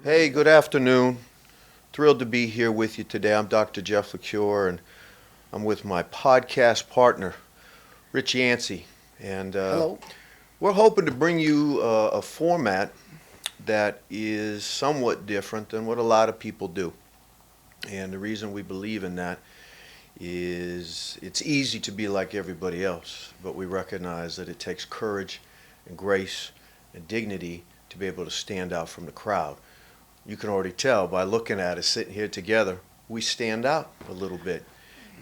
Hey, good afternoon. Thrilled to be here with you today. I'm Dr. Jeff LaCure, and I'm with my podcast partner, Richie Yancey. And Hello. we're hoping to bring you a format that is somewhat different than what a lot of people do. And the reason we believe in that is it's easy to be like everybody else, but we recognize that it takes courage and grace and dignity to be able to stand out from the crowd. You can already tell by looking at us sitting here together, we stand out a little bit.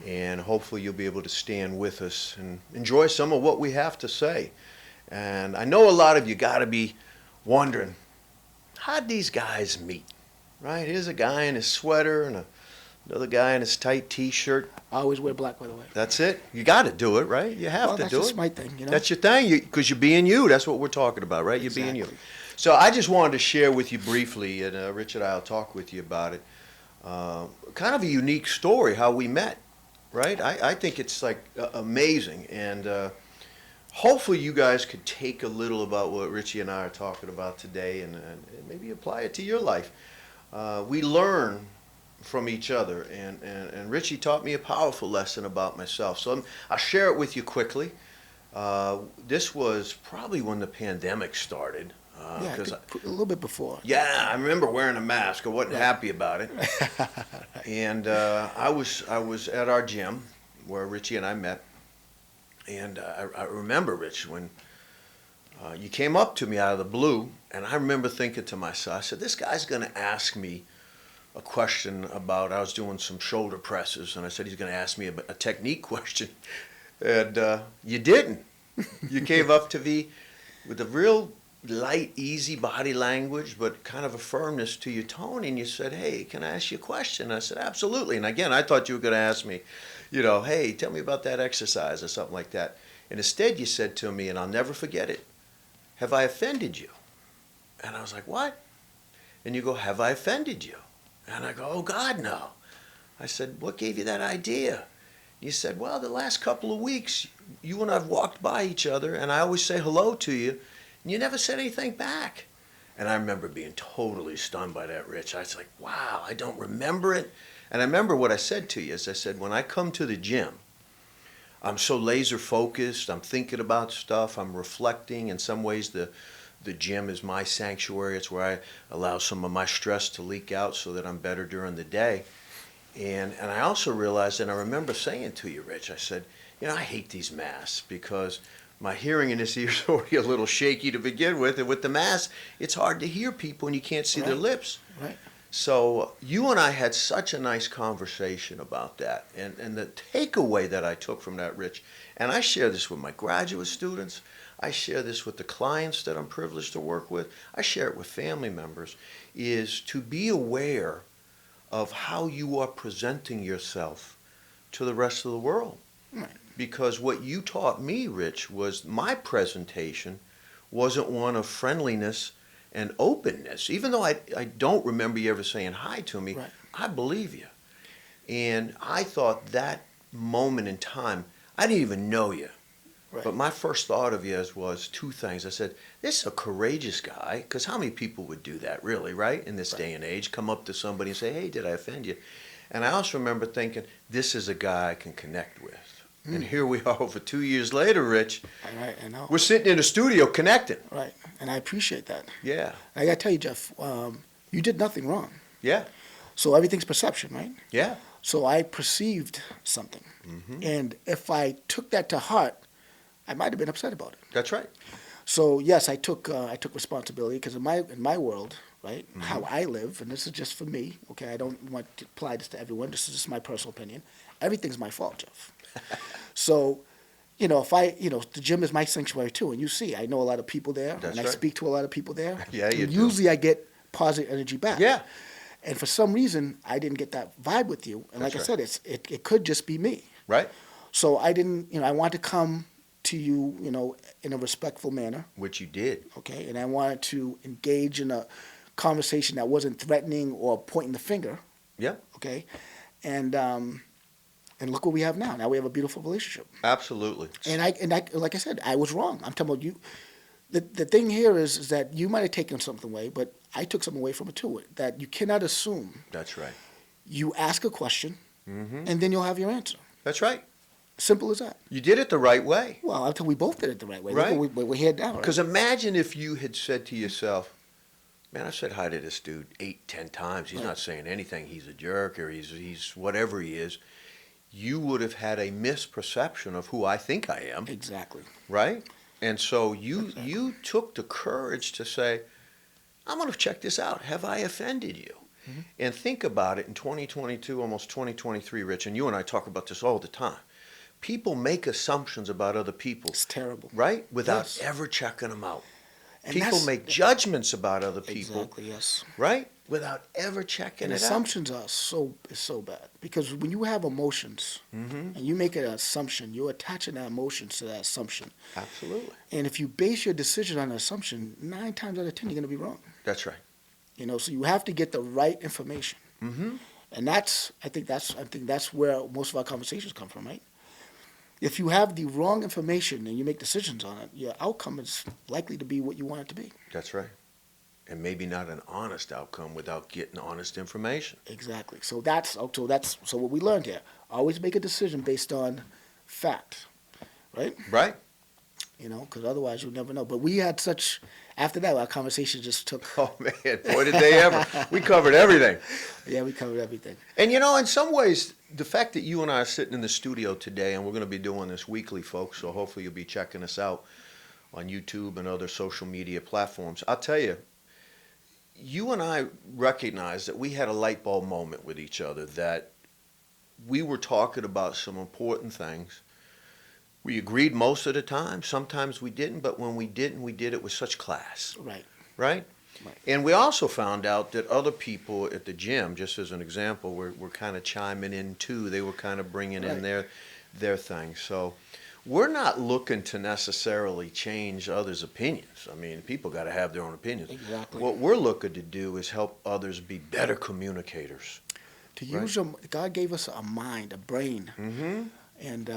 And hopefully you'll be able to stand with us and enjoy some of what we have to say. And I know a lot of you got to be wondering, how'd these guys meet? Right? Here's a guy in his sweater and another guy in his tight T-shirt. I always wear black, by the way. That's it. You got to do it, right? You have to That's do just it. my thing, you know. That's your thing, because you're being you. That's what we're talking about, right? You're being you. Exactly. So I just wanted to share with you briefly, and Rich and I will talk with you about it. Kind of a unique story how we met, right? I think it's like amazing, and hopefully you guys could take a little about what Richie and I are talking about today, and maybe apply it to your life. We learn from each other, and Richie taught me a powerful lesson about myself. So I'll share it with you quickly. This was probably when the pandemic started. Yeah, I think a little bit before. Yeah, I remember wearing a mask. I wasn't happy about it. And I was at our gym where Richie and I met. And I remember, Rich, when you came up to me out of the blue, and I remember thinking to myself, I said, this guy's going to ask me a question about, I was doing some shoulder presses, and I said he's going to ask me a technique question. And you didn't. You came up to me with a real light, easy body language, but kind of a firmness to your tone, and you said, hey, can I ask you a question? I said, absolutely. And again, I thought you were going to ask me, hey, tell me about that exercise or something like that. And instead you said to me, and I'll never forget it, have I offended you? And I was like, what? And you go, have I offended you? And I go, oh, God, no. I said, what gave you that idea? You said, well, the last couple of weeks, you and I have walked by each other, and I always say hello to you, and you never said anything back. And I remember being totally stunned by that, Rich. I was like, wow, I don't remember it. And I remember what I said to you is I said, when I come to the gym, I'm so laser focused, I'm thinking about stuff, I'm reflecting. In some ways, the gym is my sanctuary. It's where I allow some of my stress to leak out so that I'm better during the day. And I also realized, and I remember saying to you, Rich, I said, I hate these masks because my hearing in this ear is already a little shaky to begin with. And with the mask, it's hard to hear people and you can't see their lips. Right. So you and I had such a nice conversation about that. And the takeaway that I took from that, Rich, and I share this with my graduate students, I share this with the clients that I'm privileged to work with, I share it with family members, is to be aware of how you are presenting yourself to the rest of the world. Right. Because what you taught me, Rich, was my presentation wasn't one of friendliness and openness. Even though I don't remember you ever saying hi to me, Right. I believe you. And I thought that moment in time, I didn't even know you. Right. But my first thought of you was two things. I said, this is a courageous guy, because how many people would do that, really, right? In this day and age, come up to somebody and say, hey, did I offend you? And I also remember thinking, this is a guy I can connect with. And here we are over 2 years later, Rich. Right, I know. We're sitting in the studio connecting. Right, and I appreciate that. Yeah. I got to tell you, Jeff, you did nothing wrong. Yeah. So everything's perception, right? Yeah. So I perceived something. Mm-hmm. And if I took that to heart, I might have been upset about it. That's right. So yes, I took responsibility because in my world, right, Mm-hmm. how I live, and this is just for me. Okay, I don't want to apply this to everyone. This is just my personal opinion. Everything's my fault, Jeff. So, if the gym is my sanctuary too, and you see, I know a lot of people there, That's and I right. speak to a lot of people there. Yeah, you and do. usually I get positive energy back. Yeah. And for some reason, I didn't get that vibe with you. And That's like right. I said, it could just be me. Right. So I didn't, I wanted to come to you, in a respectful manner. Which you did. Okay, and I wanted to engage in a conversation that wasn't threatening or pointing the finger. Yeah. Okay, and look what we have now. Now we have a beautiful relationship. Absolutely. And I like I said, I was wrong. I'm talking about you. The thing here is that you might have taken something away, but I took something away from it too, that you cannot assume. That's right. You ask a question, and then you'll have your answer. That's right. Simple as that. You did it the right way. Well, I think we both did it the right way. Right. Look, we're here now. Because Right? imagine if you had said to yourself, man, I said hi to this dude 8, 10 times. He's Right. not saying anything. He's a jerk or he's whatever he is. You would have had a misperception of who I think I am. Exactly. Right? And so you took the courage to say, I'm going to check this out. Have I offended you? And think about it in 2022, almost 2023, Rich, and you and I talk about this all the time. People make assumptions about other people. It's terrible. Right? Without Yes. ever checking them out. And People that's- make judgments about other people. Exactly. Yes. Right? Without ever checking And it out. assumptions are so bad because when you have emotions and you make an assumption, you're attaching that emotions to that assumption. Absolutely. And if you base your decision on an assumption, 9 times out of 10 you're going to be wrong. That's right. So you have to get the right information. And I think that's where most of our conversations come from, right? If you have the wrong information and you make decisions on it, your outcome is likely to be what you want it to be. That's right. And maybe not an honest outcome without getting honest information. Exactly. So what we learned here. Always make a decision based on fact, right? Right? Because otherwise you'll never know. But we had after that, our conversation just took. Oh, man. Boy, did they ever. We covered everything. Yeah, we covered everything. And, in some ways, the fact that you and I are sitting in the studio today, and we're going to be doing this weekly, folks, so hopefully you'll be checking us out on YouTube and other social media platforms. I'll tell you, you and I recognized that we had a light bulb moment with each other, that we were talking about some important things. We agreed most of the time. Sometimes we didn't, but when we didn't, we did it with such class. Right. Right? Right. And we also found out that other people at the gym, just as an example, were kind of chiming in too. They were kind of bringing in their thing. So we're not looking to necessarily change others' opinions. I mean, people got to have their own opinions. Exactly. What we're looking to do is help others be better communicators. To use God gave us a mind, a brain, and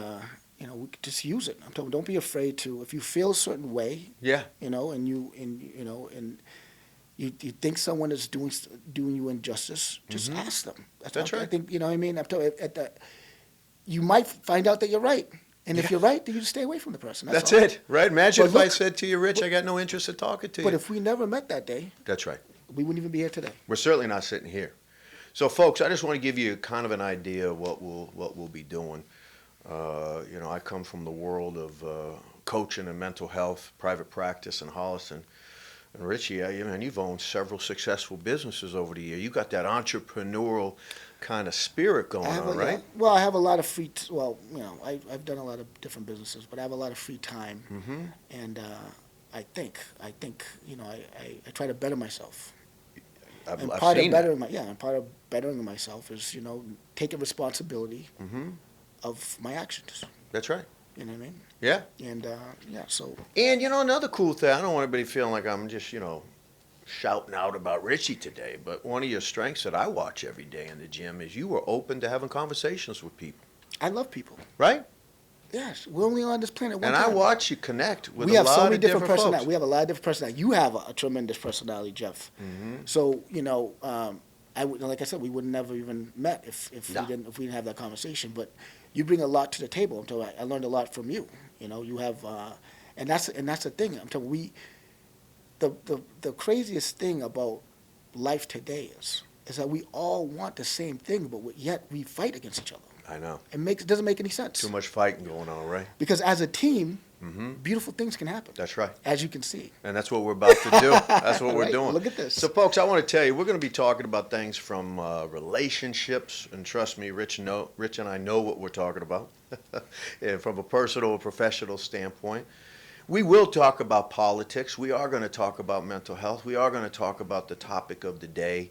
we could just use it. I'm talking. Don't be afraid to. If you feel a certain way, Yeah. and you think someone is doing you injustice, just ask them. That's right. I think what I mean. I'm talking you might find out that you're right, and if you're right, then you just stay away from the person. That's all. it, right? Imagine But if I look- said to you, Rich, I got no interest in talking to you. But if we never met that day, That's right. we wouldn't even be here today. We're certainly not sitting here. So, folks, I just want to give you kind of an idea of what we'll be doing. I come from the world of coaching and mental health, private practice in Holliston. And Richie, you've owned several successful businesses over the year. You got that entrepreneurial kind of spirit going on, right? Well, I have a lot of free. I've done a lot of different businesses, but I have a lot of free time, and I think I try to better myself. I've And part seen of that. part of bettering myself is taking responsibility of my actions. That's right. You know what I mean? Yeah. And so And another cool thing, I don't want anybody feeling like I'm just shouting out about Richie today, but one of your strengths that I watch every day in the gym is you were open to having conversations with people, I love people. right? Yes, we're only on this planet one And time. I watch you connect with We a have lot so many of different folks. personalities. We have a lot of different personalities. You have a tremendous personality, Jeff. So like I said, we would never even met if No. we didn't have that conversation. But you bring a lot to the table. I learned a lot from you. You have, and that's the thing. I'm telling you, the craziest thing about life today is that we all want the same thing, but yet we fight against each other. I know. It doesn't make any sense. Too much fighting going on, right? Because as a team, beautiful things can happen. That's right. As you can see. And that's what we're about to do. That's what we're Right? doing. Look at this. So, folks, I want to tell you, we're going to be talking about things from relationships, and trust me, Rich and I know what we're talking about, and from a personal or professional standpoint. We will talk about politics. We are going to talk about mental health. We are going to talk about the topic of the day.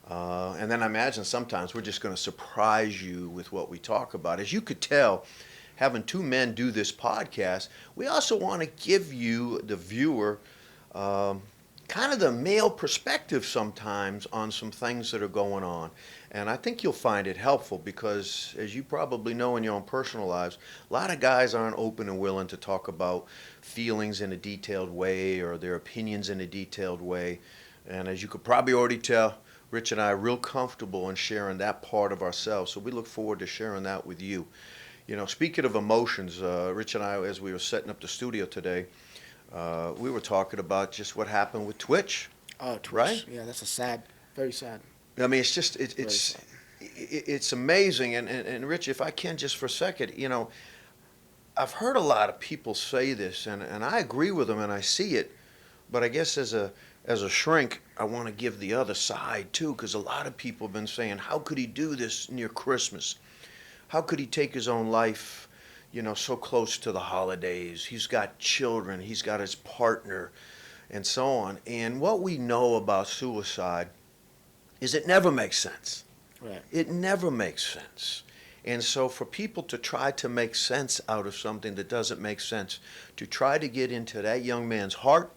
And then I imagine sometimes we're just going to surprise you with what we talk about. As you could tell, having two men do this podcast, we also want to give you, the viewer, kind of the male perspective sometimes on some things that are going on. And I think you'll find it helpful because, as you probably know in your own personal lives, a lot of guys aren't open and willing to talk about feelings in a detailed way or their opinions in a detailed way. And as you could probably already tell, Rich and I are real comfortable in sharing that part of ourselves. So we look forward to sharing that with you. You know, speaking of emotions, Rich and I, as we were setting up the studio today, we were talking about just what happened with Twitch. Oh, Twitch. Right? Yeah, that's a sad, very sad. I mean, it's just Very sad. it's amazing. And Rich, if I can just for a second, you know, I've heard a lot of people say this, and I agree with them, and I see it. But I guess as a shrink, I want to give the other side too, because a lot of people have been saying, how could he do this near Christmas? How could he take his own life, you know, so close to the holidays? He's got children, he's got his partner, and so on. And what we know about suicide is it never makes sense. Right. It never makes sense. And so for people to try to make sense out of something that doesn't make sense, to try to get into that young man's heart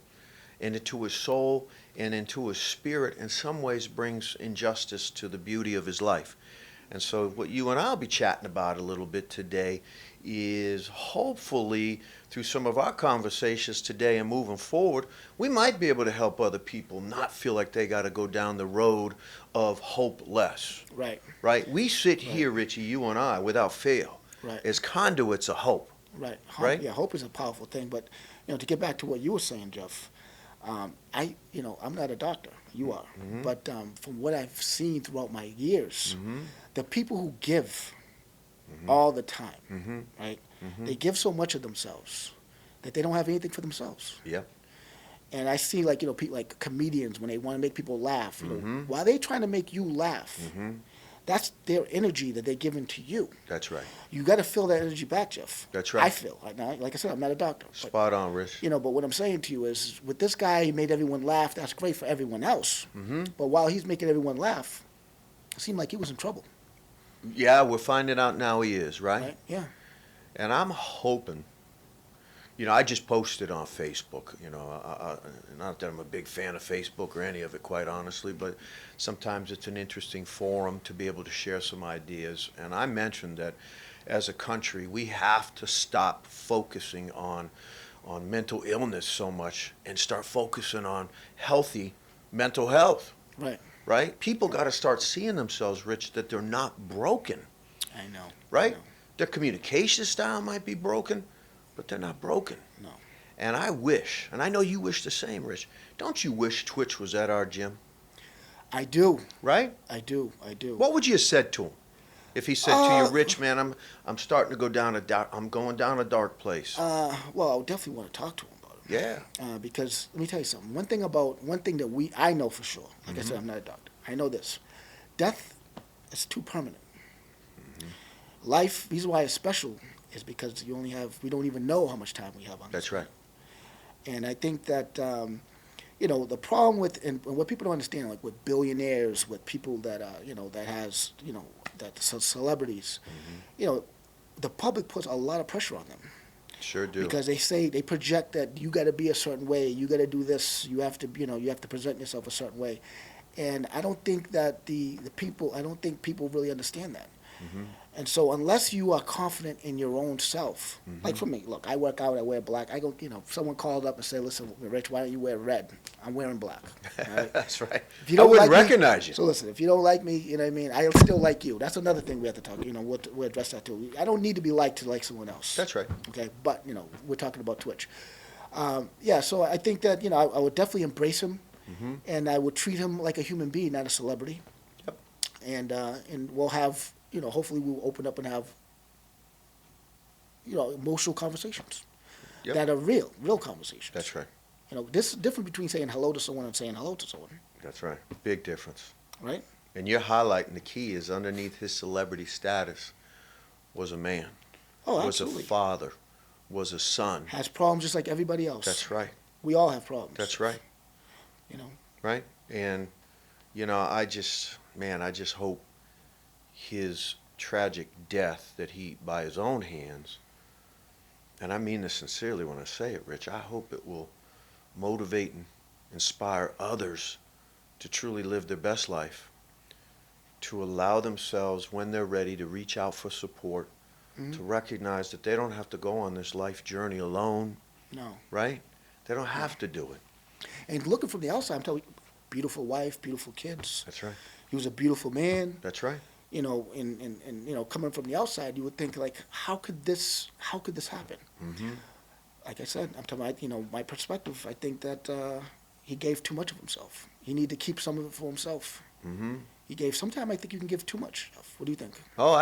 and into his soul and into his spirit, in some ways brings injustice to the beauty of his life. And so what you and I'll be chatting about a little bit today is hopefully through some of our conversations today and moving forward, we might be able to help other people not feel like they got to go down the road of hopeless. Right. Right? We sit here, Richie, you and I, without fail, Right. as conduits of hope. Right. Right? Yeah, hope is a powerful thing. But, you know, to get back to what you were saying, Jeff, I'm not a doctor. You are. Mm-hmm. But from what I've seen throughout my years, Mm-hmm. the people who give Mm-hmm. all the time, Mm-hmm. right? Mm-hmm. They give so much of themselves that they don't have anything for themselves. Yep. And I see, like, you know, people like comedians when they want to make people laugh. You know, Mm-hmm. while they're trying to make you laugh, Mm-hmm. that's their energy that they're giving to you. That's right. You got to feel that energy back, Jeff. That's right. I feel. Like I said, I'm not a doctor. But, Spot on, Rich. you know, but what I'm saying to you is, with this guy, he made everyone laugh. That's great for everyone else. Mm-hmm. But while he's making everyone laugh, it seemed like he was in trouble. Yeah, we're finding out now he is, right? Yeah. And I'm hoping, you know, I just posted on Facebook, you know, not that I'm a big fan of Facebook or any of it, quite honestly, but sometimes it's an interesting forum to be able to share some ideas. And I mentioned that as a country, we have to stop focusing on mental illness so much and start focusing on healthy mental health, Right. right? People got to start seeing themselves, Rich, that they're not broken, I know. right? I know. Their communication style might be broken, but they're not broken. No. And I wish, and I know you wish the same, Rich. Don't you wish Twitch was at our gym, I do. right? I do. I do. What would you have said to him if he said to you, Uh, "Rich, man, I'm starting to go down I'm going down a dark place." Well, I would definitely want to talk to him about it. Yeah. Because let me tell you something. One thing that I know for sure. Like I said, I'm not a doctor. I know this. Death is too permanent. Life, reason why it's special is because we don't even know how much time we have on this That's right. planet. And I think that, you know, the problem with, and what people don't understand, like with billionaires, with people that, celebrities, you know, the public puts a lot of pressure on them. Sure do. Because they project that you got to be a certain way, you got to do this, you have to present yourself a certain way, and I don't think that I don't think people really understand that. Mm-hmm. And so unless you are confident in your own self, like for me, look, I work out, I wear black. I go, you know, if someone called up and said, "Listen, Rich, why don't you wear red?" I'm wearing black. All right? That's right. If you I don't wouldn't like me- recognize you. So listen, if you don't like me, you know what I mean, I'll still like you. That's another thing we have to talk. You know, we'll address that too. I don't need to be liked to like someone else. That's right. Okay, but you know, we're talking about Twitch. Yeah, so I think that, you know, I would definitely embrace him, and I would treat him like a human being, not a celebrity. Yep. And we'll have, you know, hopefully we'll open up and have, you know, emotional conversations Yep. that are real conversations. That's right. You know, this is different between saying hello to someone and saying hello to someone, That's right. Big difference. right? And you're highlighting the key is underneath his celebrity status was a man, Oh, was absolutely. a father, was a son. Has problems just like everybody else. That's right. We all have problems. That's right. You know. Right? And, you know, I just hope his tragic death that he, by his own hands, and I mean this sincerely when I say it, Rich, I hope it will motivate and inspire others to truly live their best life, to allow themselves, when they're ready, to reach out for support, to recognize that they don't have to go on this life journey alone, No. right? They don't have to do it. And looking from the outside, I'm telling you, beautiful wife, beautiful kids. That's right. He was a beautiful man. That's right. You know, and you know, coming from the outside, you would think like, how could this happen? Mm-hmm. Like I said, I'm talking about, you know, my perspective. I think that he gave too much of himself. He needed to keep some of it for himself. Mm-hmm. He gave. Sometimes I think you can give too much. What do you think? Oh,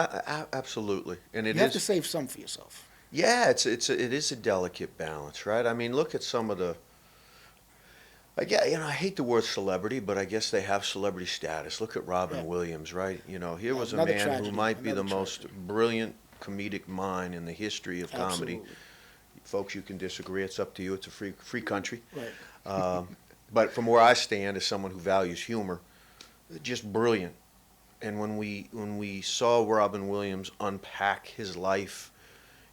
absolutely. And You have to save some for yourself. Yeah, it is a delicate balance, right? I mean, look at some of the. I hate the word celebrity, but I guess they have celebrity status. Look at Robin Right. Williams, right? You know, here was a Another man who tragedy, might be the another most tragedy. brilliant comedic mind in the history of comedy. Absolutely. Folks, you can disagree. It's up to you. It's a free country. Right. But from where I stand, as someone who values humor, just brilliant. And when we saw Robin Williams unpack his life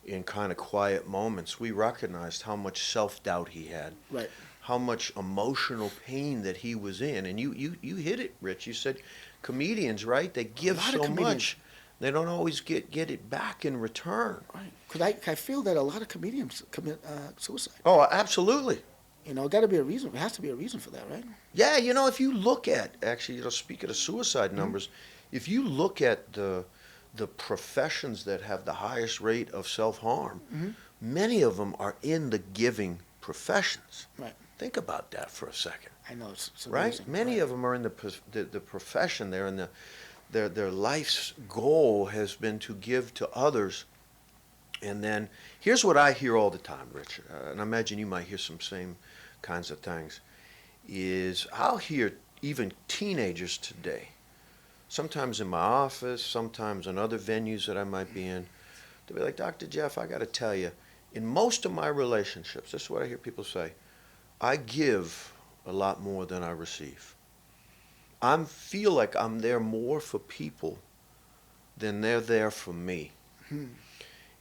in kind of quiet moments, we recognized how much self-doubt he had, Right. how much emotional pain that he was in. And you hit it, Rich. You said comedians, right? They give lot of so comedians. much. They don't always get it back in return. Right. Because I feel that a lot of comedians commit suicide. Oh, absolutely. You know, got to be a reason. There has to be a reason for that, right? Yeah, if you look at, actually, speaking of suicide numbers, if you look at the professions that have the highest rate of self-harm, many of them are in the giving professions. Right. Think about that for a second, I know it's right? amazing. Many of them are in the profession. They're in their life's goal has been to give to others. And then here's what I hear all the time, Rich, and I imagine you might hear some same kinds of things, is I'll hear even teenagers today, sometimes in my office, sometimes in other venues that I might be in, they'll be like, Dr. Jeff, I got to tell you, in most of my relationships, this is what I hear people say, I give a lot more than I receive. I feel like I'm there more for people than they're there for me. Hmm.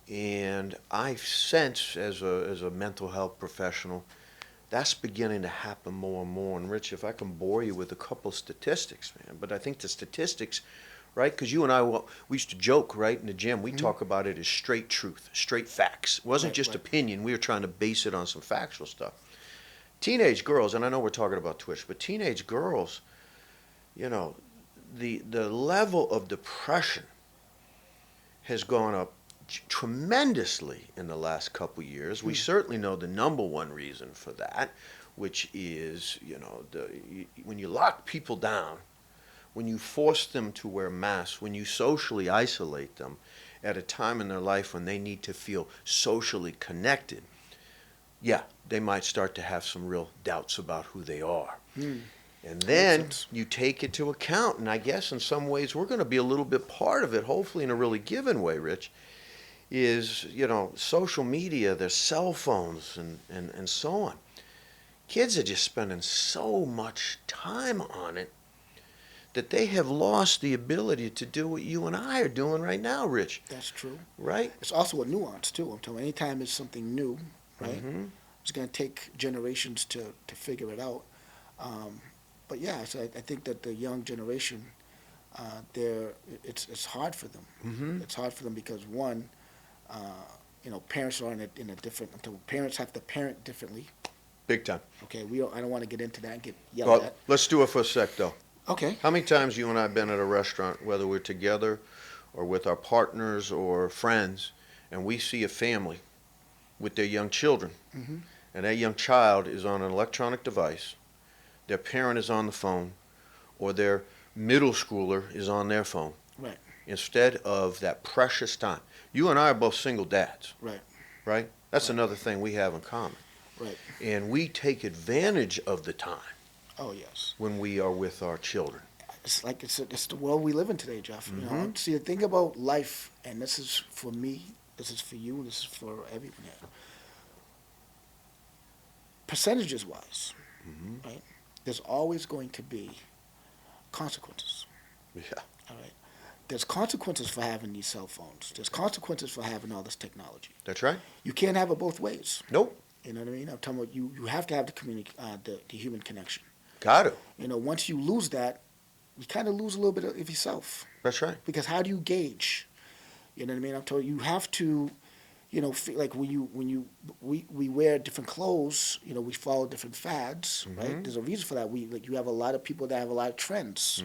And I sense as a mental health professional, that's beginning to happen more and more. And Rich, if I can bore you with a couple statistics, man, but I think the statistics, right? Because you and I, we used to joke, right, in the gym. We talk about it as straight truth, straight facts. It wasn't just opinion. We were trying to base it on some factual stuff. Teenage girls, and I know we're talking about Twitch, but teenage girls, the level of depression has gone up tremendously in the last couple years. We certainly know the number one reason for that, which is, when you lock people down, when you force them to wear masks, when you socially isolate them at a time in their life when they need to feel socially connected, yeah, they might start to have some real doubts about who they are. And then you take it to account, and I guess in some ways we're going to be a little bit part of it, hopefully in a really given way, Rich, is, social media, their cell phones, and so on. Kids are just spending so much time on it that they have lost the ability to do what you and I are doing right now, Rich. That's true. Right? It's also a nuance, too. I'm telling you, anytime it's something new, right, it's going to take generations to figure it out. But yeah, so I think that the young generation, it's hard for them. It's hard for them because, one, parents are in a different. Parents have to parent differently. Big time. Okay, I don't want to get into that and get yelled at. Let's do it for a sec, though. Okay. How many times you and I have been at a restaurant, whether we're together or with our partners or friends, and we see a family with their young children, and that young child is on an electronic device, their parent is on the phone, or their middle schooler is on their phone. Right. Instead of that precious time. You and I are both single dads. Right. Right? That's another thing we have in common. Right. And we take advantage of the time Oh yes. when we are with our children. It's like it's the world we live in today, Jeff. See, the thing about life, and this is for me, this is for you, this is for everyone here. Percentages wise, right? There's always going to be consequences. Yeah. All right. There's consequences for having these cell phones. There's consequences for having all this technology. That's right. You can't have it both ways. Nope. You know what I mean? I'm talking about you have to have the human connection. Got it. Once you lose that, you kind of lose a little bit of yourself. That's right. Because how do you gauge? You know what I mean? I'm telling you, like we wear different clothes, we follow different fads, right? There's a reason for that. You have a lot of people that have a lot of trends.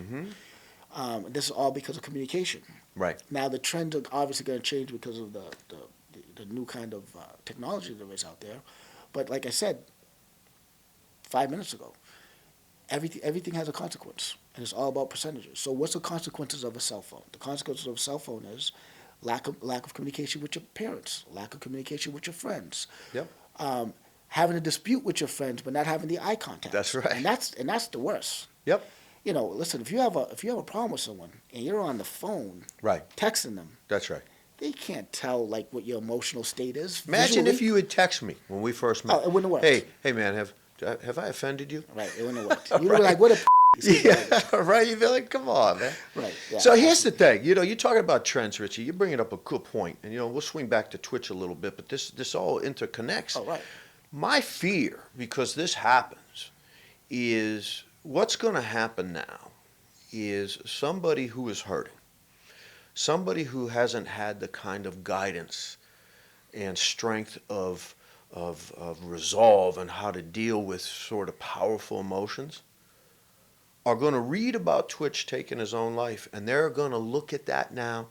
This is all because of communication. Right. Now the trends are obviously going to change because of the new kind of technology that is out there. But like I said 5 minutes ago, everything has a consequence, and it's all about percentages. So what's the consequences of a cell phone? The consequences of a cell phone is lack of communication with your parents, lack of communication with your friends. Yep. Having a dispute with your friends, but not having the eye contact. That's right. And that's the worst. Yep. Listen, if you have a problem with someone and you're on the phone, Right, texting them, that's right. they can't tell like what your emotional state is. Imagine visually. if you had texted me when we first met. Oh, it wouldn't have worked. Hey, man, have I offended you? Right, it wouldn't have worked. You'd be like, what a Yeah, right. You'd be like, come on, man. Right. Yeah, So here's the thing. You're talking about trends, Richie. You're bringing up a good point, and we'll swing back to Twitch a little bit, but this all interconnects. Oh, right. My fear, because this happens, is what's going to happen now is somebody who is hurting, somebody who hasn't had the kind of guidance and strength of resolve and how to deal with sort of powerful emotions, are going to read about Twitch taking his own life, and they're going to look at that now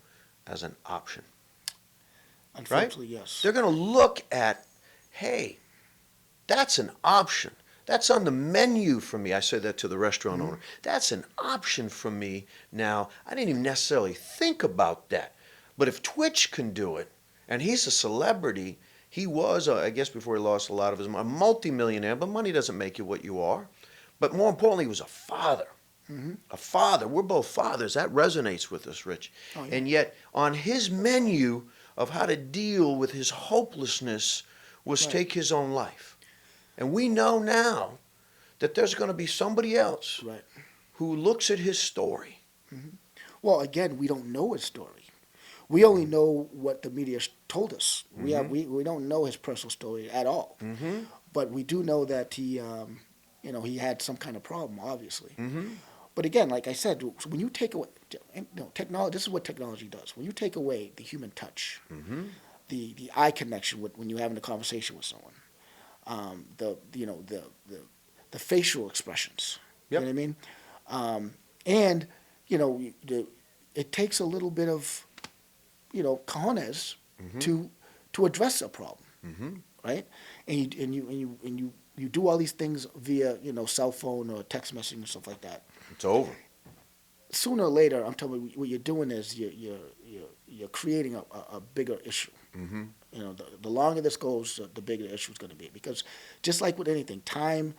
as an option. Unfortunately, yes. They're going to look at, hey, that's an option. That's on the menu for me. I say that to the restaurant owner. That's an option for me now. I didn't even necessarily think about that. But if Twitch can do it, and he's a celebrity, he was, I guess before he lost a lot of his money, a multimillionaire, but money doesn't make you what you are. But more importantly, he was a father. A father. We're both fathers. That resonates with us, Rich. Oh, yeah. And yet, on his menu of how to deal with his hopelessness was take his own life. And we know now that there's going to be somebody else who looks at his story. Well, again, we don't know his story. We only know what the media told us. We don't know his personal story at all. But we do know that he had some kind of problem, obviously. But again, like I said, when you take away technology, this is what technology does. When you take away the human touch, the eye connection when you're having a conversation with someone, the facial expressions. You know what I mean? And it takes a little bit of cojones to address a problem, right? And you do all these things via cell phone or text messaging and stuff like that. It's over. Sooner or later, I'm telling you, what you're doing is you're creating a bigger issue. The longer this goes, the bigger the issue is going to be. Because just like with anything, time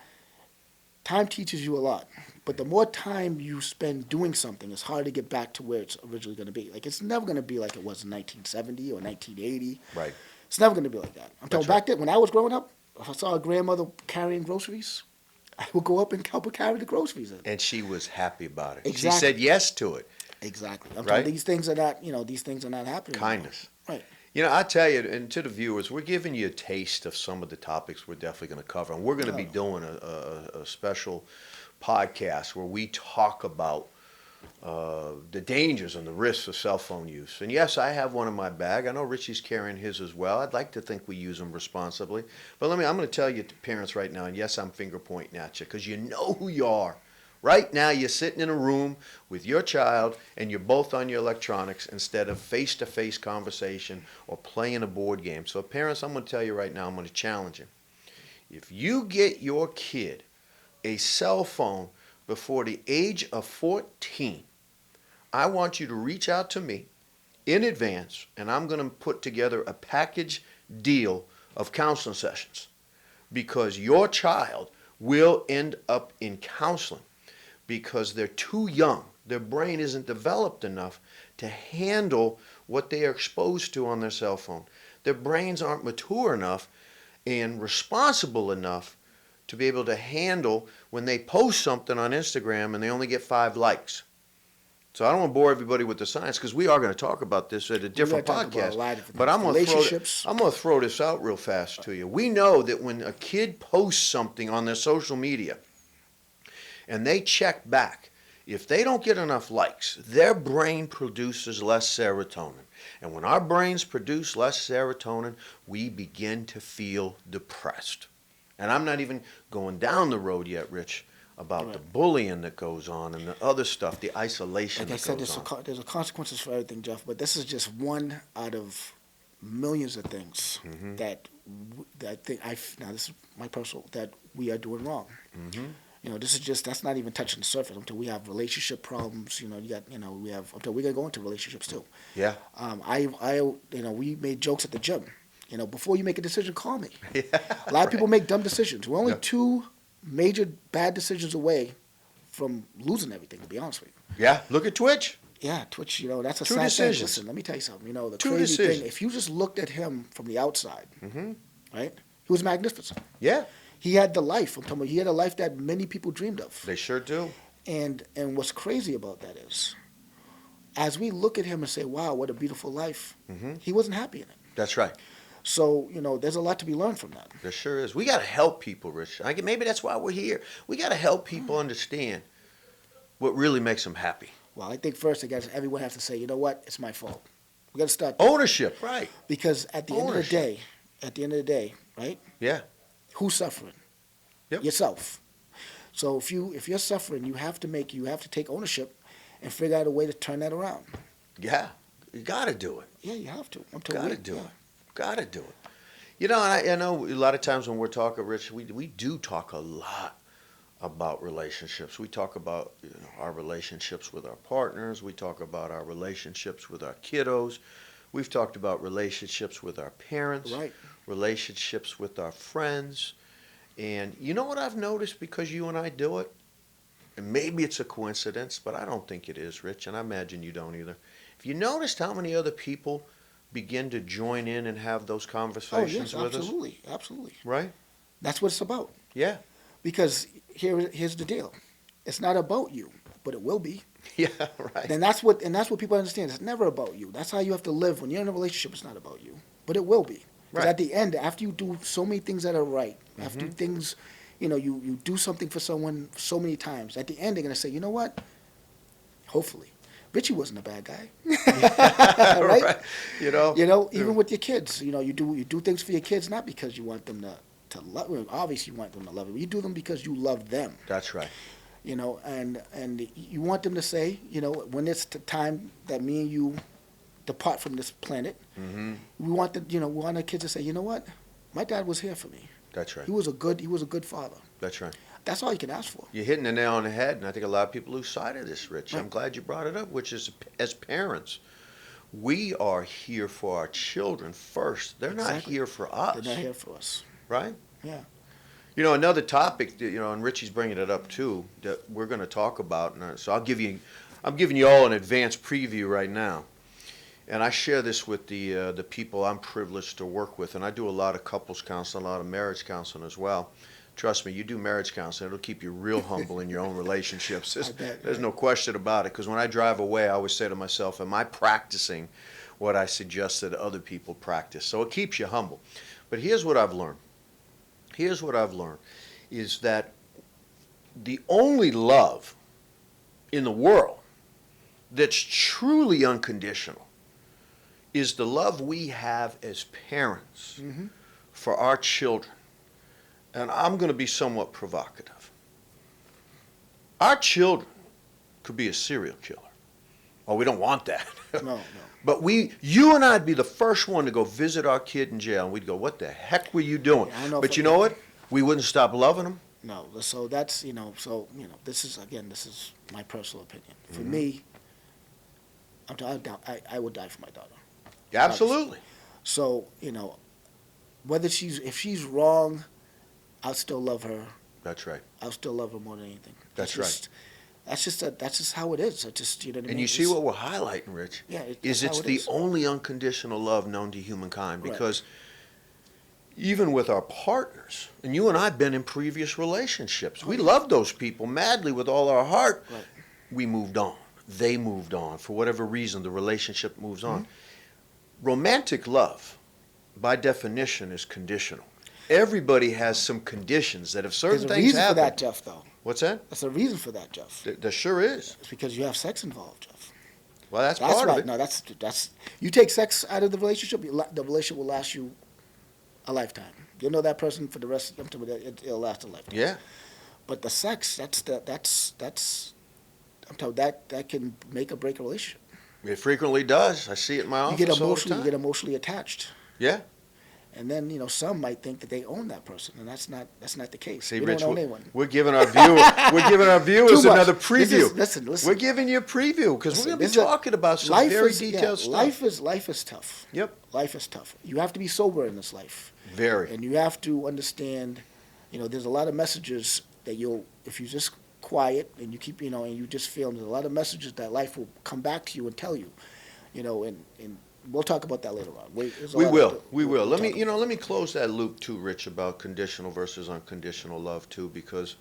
teaches you a lot. But the more time you spend doing something, it's hard to get back to where it's originally going to be. Like, it's never going to be like it was in 1970 or 1980. Right. It's never going to be like that. I'm telling you, back then, when I was growing up, if I saw a grandmother carrying groceries, I would go up and help her carry the groceries in. And she was happy about it. Exactly. She said yes to it. Exactly. I'm telling you, these things are not, happening. Kindness. Right. I tell you, and to the viewers, we're giving you a taste of some of the topics we're definitely going to cover. And we're going to be doing a special podcast where we talk about the dangers and the risks of cell phone use. And yes, I have one in my bag. I know Richie's carrying his as well. I'd like to think we use them responsibly. But I'm going to tell you, parents, right now, and yes, I'm finger pointing at you because you know who you are. Right now, you're sitting in a room with your child, and you're both on your electronics instead of face-to-face conversation or playing a board game. So, parents, I'm going to tell you right now, I'm going to challenge you. If you get your kid a cell phone before the age of 14, I want you to reach out to me in advance, and I'm going to put together a package deal of counseling sessions because your child will end up in counseling because they're too young. Their brain isn't developed enough to handle what they are exposed to on their cell phone. Their brains aren't mature enough and responsible enough to be able to handle when they post something on Instagram and they only get 5 likes. So I don't want to bore everybody with the science because we are going to talk about this at a different podcast. But I'm going to throw this out real fast to you. We know that when a kid posts something on their social media and they check back if they don't get enough likes, their brain produces less serotonin. And when our brains produce less serotonin, we begin to feel depressed. And I'm not even going down the road yet, Rich, about the bullying that goes on and the other stuff, the isolation Like I that said, goes on. there's consequences for everything, Jeff. But this is just one out of millions of things that I think now this is my personal that we are doing wrong. You know, this is just that's not even touching the surface until we have relationship problems. You know, we have until we're gonna go into relationships too. Yeah. We made jokes at the gym. You know, before you make a decision, call me. Yeah, A lot of people make dumb decisions. We're only Yeah. 2 major bad decisions away from losing everything. To be honest with you. Yeah. Look at Twitch. Yeah, Twitch. You know, that's a 2 sad decisions. thing. Listen, let me tell you something. You know, the 2 crazy decisions. thing. If you just looked at him from the outside, right? He was magnificent. Yeah. He had the life. I'm talking about. He had a life that many people dreamed of. They sure do. And what's crazy about that is, as we look at him and say, "Wow, what a beautiful life," he wasn't happy in it. That's right. So you know, there's a lot to be learned from that. There sure is. We got to help people, Rich. Maybe that's why we're here. We got to help people understand what really makes them happy. Well, I think first, I guess everyone has to say, you know what, it's my fault. We got to start Ownership, right? because at the end of the day, right? Yeah. Who's suffering? Yep. Yourself. So if you're suffering, you have to take ownership and figure out a way to turn that around. Yeah. You got to do it. Yeah, you have to. Got to do it. Got to do it. You know, and I know a lot of times when we're talking, Rich, we do talk a lot about relationships. We talk about our relationships with our partners. We talk about our relationships with our kiddos. We've talked about relationships with our parents, Right. relationships with our friends. And you know what I've noticed because you and I do it? And maybe it's a coincidence, but I don't think it is, Rich, and I imagine you don't either. Have you noticed how many other people begin to join in and have those conversations with us? Absolutely. Right? That's what it's about. Yeah. Because here's the deal. It's not about you, but it will be. Yeah, right. And that's what people understand. It's never about you. That's how you have to live. When you're in a relationship, it's not about you, but it will be. Because Right. at the end, after you do so many things that are right, after things, you do something for someone so many times, at the end, they're going to say, you know what? Hopefully. Richie wasn't a bad guy. Right? Right. Even with your kids, you do things for your kids, not because you want them to love them. Obviously, you want them to love you. You do them because you love them. That's right. And you want them to say, when it's the time that me and you depart from this planet, we want our kids to say, you know what, my dad was here for me. That's right. He was a good father. That's right. That's all you can ask for. You're hitting the nail on the head, and I think a lot of people lose sight of this, Rich. Right. I'm glad you brought it up, which is as parents, we are here for our children first. They're not Exactly. here for us. They're not here for us. Right? Yeah. Another topic, and Richie's bringing it up too, that we're going to talk about. And so I'm giving you all an advanced preview right now. And I share this with the people I'm privileged to work with. And I do a lot of couples counseling, a lot of marriage counseling as well. Trust me, you do marriage counseling, it'll keep you real humble in your own relationships. There's no question about it. Because when I drive away, I always say to myself, am I practicing what I suggest that other people practice? So it keeps you humble. But here's what I've learned. Is that the only love in the world that's truly unconditional is the love we have as parents for our children. And I'm going to be somewhat provocative. Our children could be a serial killer. Oh, we don't want that. No. But you and I'd be the first one to go visit our kid in jail, and we'd go, what the heck were you doing? Yeah, but you know what? We wouldn't stop loving them. No. So that's, this is my personal opinion. For me, I would die for my daughter. Absolutely. So, if she's wrong, I'll still love her. That's right. I'll still love her more than anything. That's right. That's just how it is. And you see what we're highlighting, Rich? Yeah, it's the only unconditional love known to humankind. Because even with our partners, and you and I have been in previous relationships, we loved those people madly with all our heart. Right. We moved on. They moved on. For whatever reason, the relationship moves on. Romantic love, by definition, is conditional. Everybody has some conditions that if certain There's a things reason happen. for that, Jeff, though. What's that? That's a reason for that, Jeff. There sure is. It's because you have sex involved, Jeff. Well, that's That's part why. of it. No, that's you take sex out of the relationship, the relationship will last you a lifetime. You'll know that person for the rest. It'll last a lifetime. Yeah. But the sex, that's I'm telling you, that can make or break a relationship. It frequently does. I see it in my office all the time. You get emotionally attached. Yeah. And then, some might think that they own that person, and that's not the case. See, We Rich, don't own anyone. we're giving our viewers Too much. another preview. Listen. We're giving you a preview because we're going to be talking about some very detailed stuff. Life is tough. Yep. Life is tough. You have to be sober in this life. Very. And you have to understand, there's a lot of messages that if you just quiet and you keep, and you just feel, there's a lot of messages that life will come back to you and tell you, and we'll talk about that later on. We will. Let me close that loop too, Rich, about conditional versus unconditional love too, because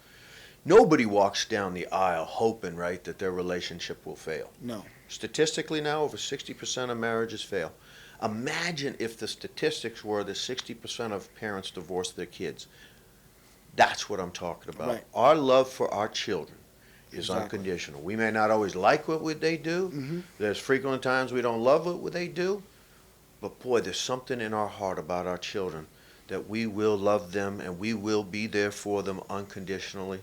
nobody walks down the aisle hoping, right, that their relationship will fail. No. Statistically now, over 60% of marriages fail. Imagine if the statistics were that 60% of parents divorce their kids. That's what I'm talking about. Right. Our love for our children is Exactly. unconditional. We may not always like what they do. Mm-hmm. There's frequent times we don't love what they do. But boy, there's something in our heart about our children that we will love them and we will be there for them unconditionally.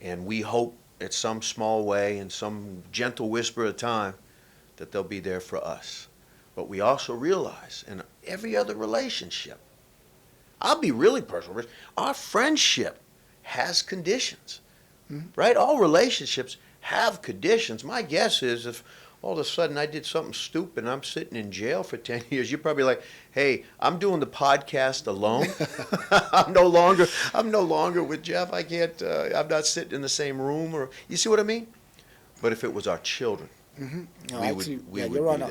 And we hope in some small way, in some gentle whisper of time, that they'll be there for us. But we also realize in every other relationship, I'll be really personal, Rich, our friendship has conditions. Right? All relationships have conditions. My guess is if all of a sudden I did something stupid and I'm sitting in jail for 10 years, you're probably like, hey, I'm doing the podcast alone. I'm no longer with Jeff. I can't, I'm not sitting in the same room. Or you see what I mean? But if it was our children, you're on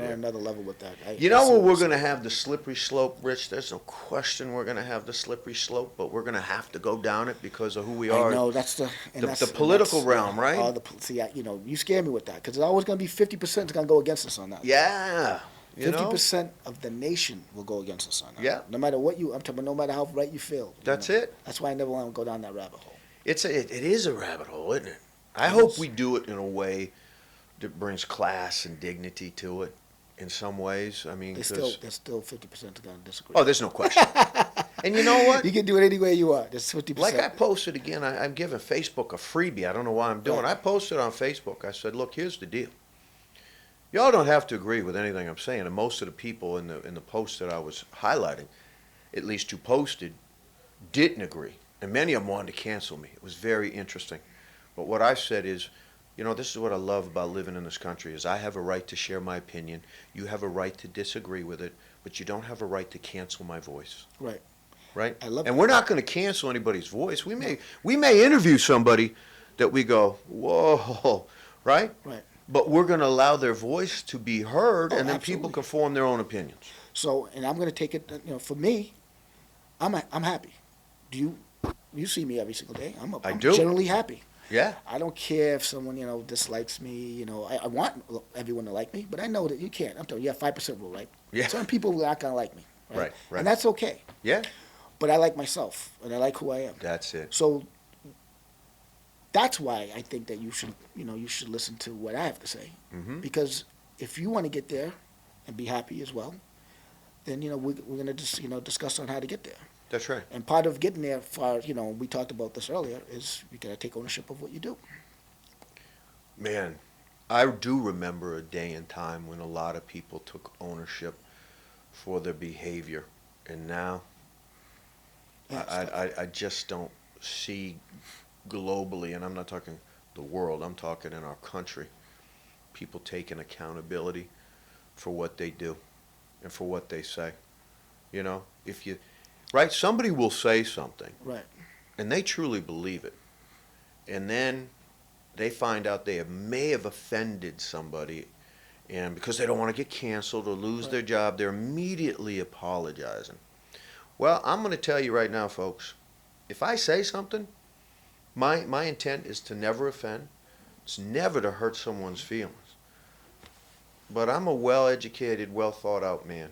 another level with that. We're going to have the slippery slope, Rich. There's no question we're going to have the slippery slope, but we're going to have to go down it because of who we are. I know that's the political realm, right? You scare me with that because it's always going to be 50% is going to go against us on that. Yeah. 50% of the nation will go against us on that. Yeah. No matter what I'm talking about, no matter how right you feel. That's it. That's why I never want to go down that rabbit hole. It is a rabbit hole, isn't it? I hope we do it in a way that brings class and dignity to it in some ways. I mean, there's still 50% going to disagree. Oh, there's no question. And you know what? You can do it any way you want. There's 50%. Like I posted again, I'm giving Facebook a freebie. I don't know why I'm doing it. I posted on Facebook. I said, look, here's the deal. Y'all don't have to agree with anything I'm saying. And most of the people in the post that I was highlighting, at least who posted, didn't agree. And many of them wanted to cancel me. It was very interesting. But what I said is, this is what I love about living in this country is I have a right to share my opinion. You have a right to disagree with it, but you don't have a right to cancel my voice. Right. Right? I love and that. We're not going to cancel anybody's voice. We may interview somebody that we go, whoa, right? Right. But we're going to allow their voice to be heard, and then absolutely. people can form their own opinions. So, and I'm going to take it, for me, I'm happy. Do you see me every single day? I'm do. Generally happy. Yeah. I don't care if someone, dislikes me. I want everyone to like me, but I know that you can't. I'm telling you, you have 5% rule, right? Yeah. Some people are not going to like me. Right. And that's okay. Yeah. But I like myself, and I like who I am. That's it. So that's why I think that you should listen to what I have to say. Mm-hmm. Because if you want to get there and be happy as well, then, we're going to just, discuss on how to get there. That's right. And part of getting there, we talked about this earlier, is you got to take ownership of what you do. Man, I do remember a day and time when a lot of people took ownership for their behavior. And now, I just don't see globally, and I'm not talking the world, I'm talking in our country, people taking accountability for what they do and for what they say. Right? Somebody will say something. Right. And they truly believe it. And then they find out they may have offended somebody, and because they don't want to get canceled or lose their job, they're immediately apologizing. Well, I'm going to tell you right now, folks, if I say something, my intent is to never offend. It's never to hurt someone's feelings. But I'm a well-educated, well-thought-out man,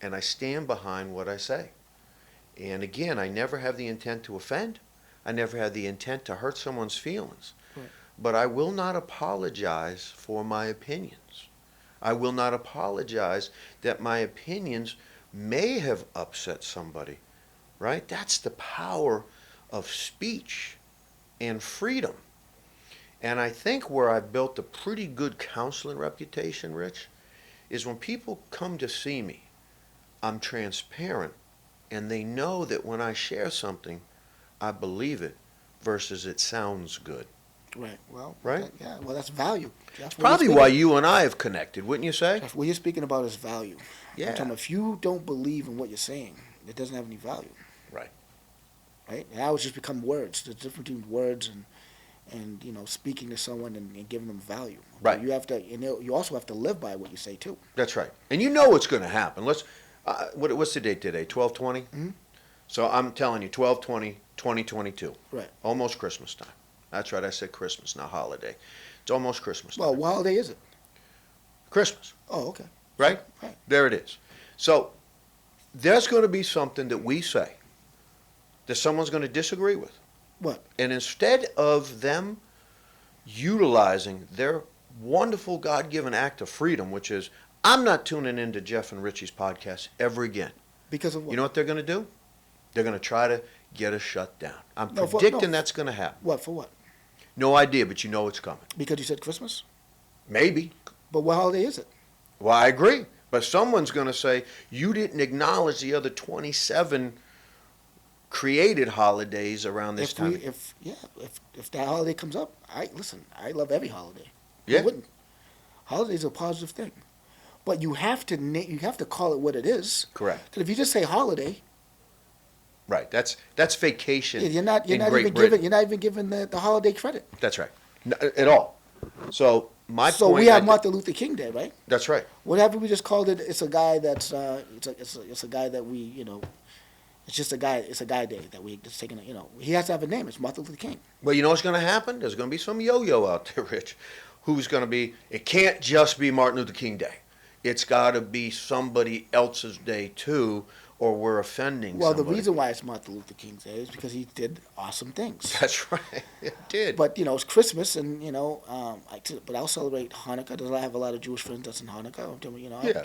and I stand behind what I say. And again, I never have the intent to offend. I never had the intent to hurt someone's feelings. Right. But I will not apologize for my opinions. I will not apologize that my opinions may have upset somebody, right? That's the power of speech and freedom. And I think where I've built a pretty good counseling reputation, Rich, is when people come to see me, I'm transparent, and they know that when I share something, I believe it versus it sounds good. Right. Well. Right? Yeah. Well, that's value. That's what Probably you're why speaking- you and I have connected, wouldn't you say? What you're speaking about is value. Yeah. I'm talking, if you don't believe in what you're saying, it doesn't have any value. Right. Right. Now it's just become words. There's a difference between words and speaking to someone and giving them value. Right. You have to, you also have to live by what you say too. That's right. And you know what's going to happen. What's the date today? 12/20? Mhm. So I'm telling you, 12/20/2022. Right. Almost Christmas time. That's right. I said Christmas, not holiday. It's almost Christmas time. Well, what holiday is it? Christmas. Oh, okay. Right? Right. There it is. So there's going to be something that we say that someone's going to disagree with. What? And instead of them utilizing their wonderful God-given act of freedom, which is, I'm not tuning into Jeff and Richie's podcast ever again. Because of what? You know what they're going to do? They're going to try to get us shut down. I'm No, predicting that's going to happen. What, for what? No idea, but you know it's coming. Because you said Christmas? Maybe. But what holiday is it? Well, I agree. But someone's going to say, you didn't acknowledge the other 27 created holidays around this time. If that holiday comes up, I love every holiday. Yeah. Who wouldn't? Holidays are a positive thing. But you have to call it what it is. Correct. Because if you just say holiday, Right. That's vacation. you're not in even Great Britain. giving the holiday credit. That's right. At all. So my So point. we have I thi- Martin Luther King Day, right? That's right. Whatever we just called it, it's a guy that's it's a guy that we it's just a guy. It's a guy day that we just taking. He has to have a name. It's Martin Luther King. Well, you know what's going to happen? There's going to be some yo-yo out there, Rich, who's going to be. It can't just be Martin Luther King Day. It's got to be somebody else's day too, or we're offending. Well, somebody. the reason why it's Martin Luther King Day is because he did awesome things. That's right. It did. But it's Christmas, and but I'll celebrate Hanukkah. Because I have a lot of Jewish friends that's in Hanukkah. I'm telling you, Yeah.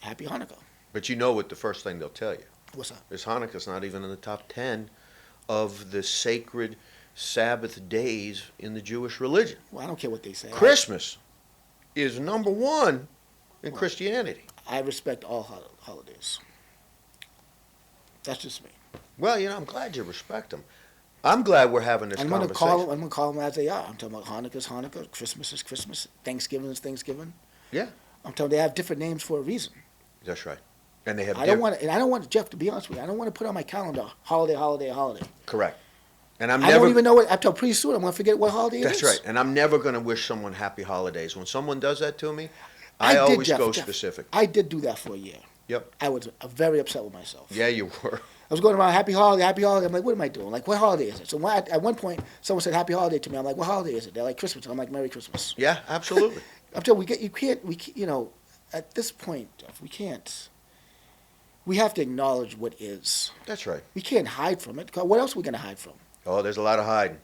Happy Hanukkah. But you know what the first thing they'll tell you What's that? is Hanukkah's not even in the top 10 of the sacred Sabbath days in the Jewish religion. Well, I don't care what they say. Christmas is number one in Christianity. I respect all holidays. That's just me. Well, I'm glad you respect them. I'm glad we're having this I'm gonna conversation. call them as they are. I'm talking about Hanukkah is Hanukkah, Christmas is Christmas, Thanksgiving is Thanksgiving. Yeah. I'm telling you, they have different names for a reason. That's right. And they have I don't want Jeff, to be honest with you, I don't want to put on my calendar holiday. Correct. And I'm I never don't even know what. Until pretty soon, I'm gonna forget what holiday it is. That's right. And I'm never going to wish someone happy holidays. When someone does that to me, I I did, always Jeff, go Jeff. specific. I did do that for a year. Yep. I was very upset with myself. Yeah, you were. I was going around happy holiday. I'm like, what am I doing? Like, what holiday is it? So at one point, someone said happy holiday to me. I'm like, what holiday is it? They're like Christmas. I'm like, Merry Christmas. Yeah, absolutely. I'm telling you, at this point, Jeff, we can't. We have to acknowledge what is. That's right. We can't hide from it. 'Cause what else are we going to hide from? Oh, there's a lot of hiding.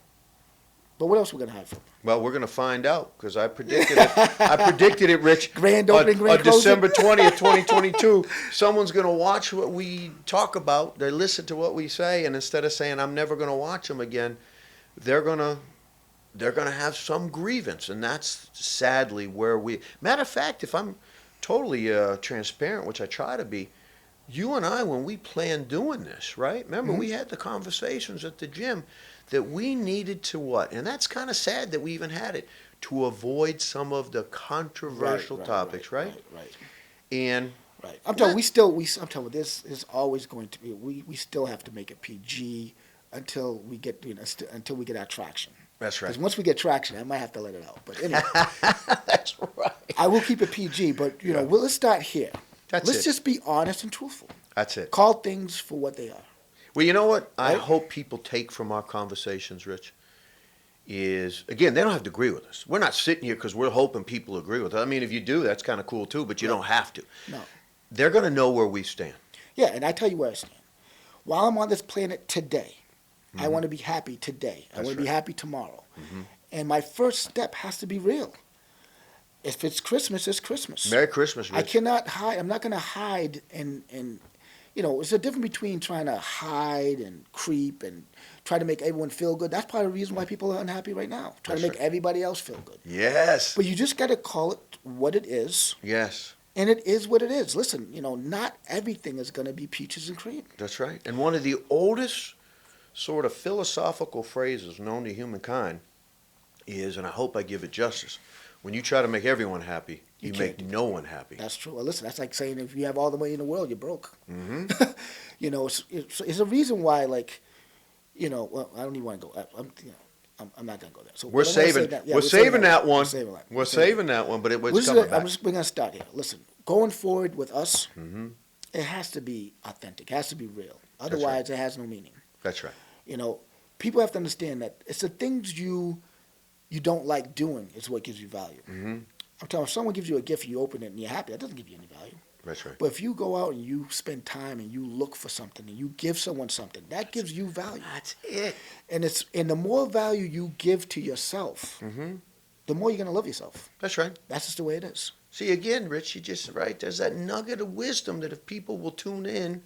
But what else are we going to hide from? Well, we're going to find out because I predicted it. I predicted it, Rich. Grand opening, grand on closing. December 20th, 2022. Someone's going to watch what we talk about. They listen to what we say, and instead of saying, I'm never going to watch them again, they're going to have some grievance. And that's sadly where we... Matter of fact, if I'm totally transparent, which I try to be, you and I, when we planned doing this, right? Remember, we had the conversations at the gym that we needed to what? And that's kind of sad that we even had it, to avoid some of the controversial topics, right? Right. And Right. I'm telling you, I'm telling you, this is always going to be, we still have to make it PG until we get, until we get our traction. that's right. Because once we get traction, I might have to let it out. But anyway, That's right. I will keep it PG, but, let's start here. That's Let's it. just be honest and truthful. That's it. Call things for what they are. Well, you know what I Right? hope people take from our conversations, Rich, is, again, they don't have to agree with us. We're not sitting here because we're hoping people agree with us. I mean, if you do, that's kind of cool too, but you don't have to. No. They're going to know where we stand. Yeah, and I tell you where I stand. While I'm on this planet today, I want to be happy today. I That's want to be right. happy tomorrow. And my first step has to be real. If it's Christmas, it's Christmas. Merry Christmas, I Rich. cannot hide. I'm not going to hide and it's a difference between trying to hide and creep and try to make everyone feel good. That's part of the reason why people are unhappy right now. Trying to That's make right. everybody else feel good. Yes. But you just got to call it what it is. Yes. And it is what it is. Listen, not everything is going to be peaches and cream. That's right. And one of the oldest sort of philosophical phrases known to humankind is, and I hope I give it justice, when you try to make everyone happy, you can't make do no one happy. That's true. Well, listen, that's like saying if you have all the money in the world, you're broke. Mm-hmm. It's a reason why, well, I don't even want to go. I'm not going to go there. So We're but I wanna say saving. that- yeah, We're saving that one. We're saving that. We're saving that one, but We're it's coming back. going to start here. Listen, going forward with us, Mm-hmm. it has to be authentic. It has to be real. right. Otherwise, it has no meaning. That's right. People have to understand that it's the things you don't like doing is what gives you value. Mm-hmm. I'm telling you, if someone gives you a gift and you open it and you're happy, that doesn't give you any value. That's right. But if you go out and you spend time and you look for something and you give someone something, that gives you value. That's it. And the more value you give to yourself, Mm-hmm. the more you're going to love yourself. That's right. That's just the way it is. See, again, Rich, you just right. There's that nugget of wisdom that if people will tune in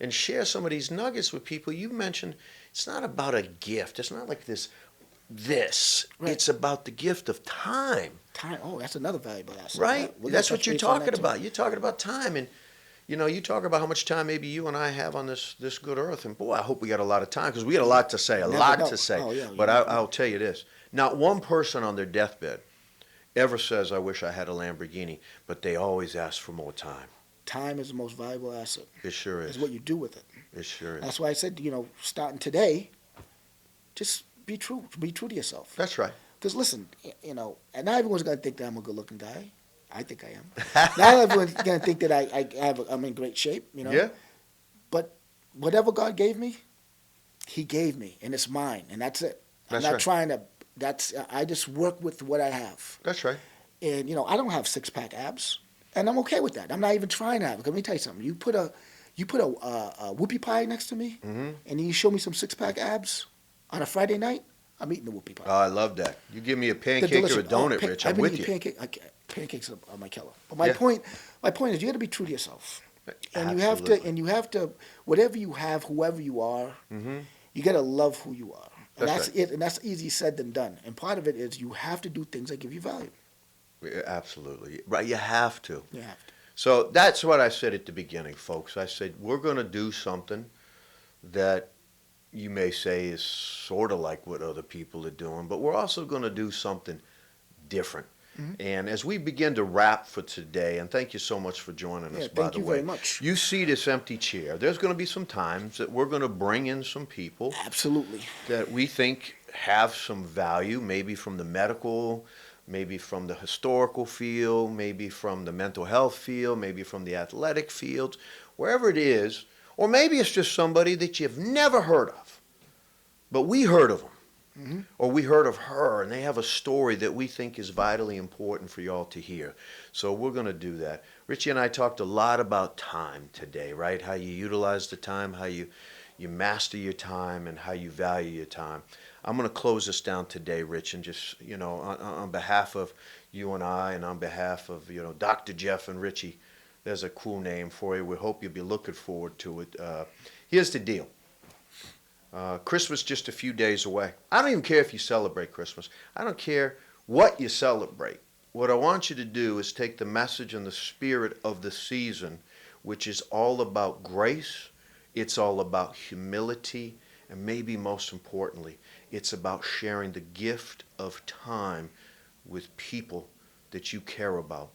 and share some of these nuggets with people, you mentioned it's not about a gift. It's not like this. Right. It's about the gift of time. Time. Oh, that's another valuable asset. Right? We're gonna That's touch what you're base on that talking too. about. You're talking about time. And, you talk about how much time maybe you and I have on this good earth. And, boy, I hope we got a lot of time because we got a lot to say, Never know. to say. Oh, yeah, But yeah. I'll tell you this. Not one person on their deathbed ever says, I wish I had a Lamborghini, but they always ask for more time. Time is the most valuable asset. It sure is. It's what you do with it. It sure is. That's why I said, starting today, just be true. Be true to yourself. That's right. Because listen, and not everyone's going to think that I'm a good-looking guy. I think I am. Not everyone's going to think that I'm in great shape, Yeah. But whatever God gave me, He gave me, and it's mine, and that's it. That's I'm not right. trying to. I just work with what I have, That's right. and I don't have six-pack abs, and I'm okay with that. I'm not even trying to have it. Let me tell you something. You put a whoopie pie next to me, Mm-hmm. and you show me some six-pack abs on a Friday night. I'm eating the whoopie pie. Oh, I love that. You give me a They're pancake or a delicious. donut, Rich. I'm with you. Pancakes are my killer. But my Yeah. point is, you got to be true to yourself, and Absolutely. you have to, whatever you have, whoever you are, Mm-hmm. you got to love who you are, and That's that's it. And that's easier said than done. And part of it is you have to do things that give you value. Absolutely. Right. You have to. You have to. So that's what I said at the beginning, folks. I said, we're going to do something that you may say is sort of like what other people are doing, but we're also going to do something different. Mhm. And as we begin to wrap for today, and thank you so much for joining us, Yeah, by thank the you way. very much. You see this empty chair. There's going to be some times that we're going to bring in some people Absolutely. that we think have some value, maybe from the medical, maybe from the historical field, maybe from the mental health field, maybe from the athletic fields, wherever it is, or maybe it's just somebody that you've never heard of, but we heard of them, Mm-hmm. or we heard of her, and they have a story that we think is vitally important for y'all to hear. So we're going to do that. Richie and I talked a lot about time today, right? How you utilize the time, how you master your time, and how you value your time. I'm going to close this down today, Rich, and just, on behalf of you and I, and on behalf of, Dr. Jeff and Richie, there's a cool name for you. We hope you'll be looking forward to it. Here's the deal. Christmas just a few days away. I don't even care if you celebrate Christmas. I don't care what you celebrate. What I want you to do is take the message and the spirit of the season, which is all about grace, it's all about humility, and maybe most importantly, it's about sharing the gift of time with people that you care about.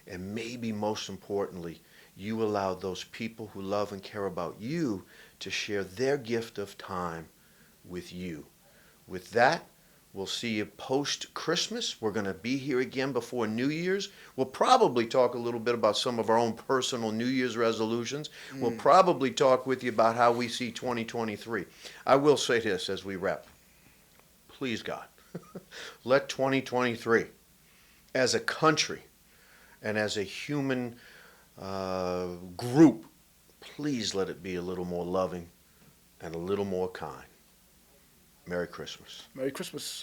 And maybe most importantly, you allow those people who love and care about you to share their gift of time with you. With that, we'll see you post-Christmas. We're going to be here again before New Year's. We'll probably talk a little bit about some of our own personal New Year's resolutions. We'll probably talk with you about how we see 2023. I will say this as we wrap. Please, God, let 2023, as a country and as a human group, please let it be a little more loving and a little more kind. Merry Christmas. Merry Christmas.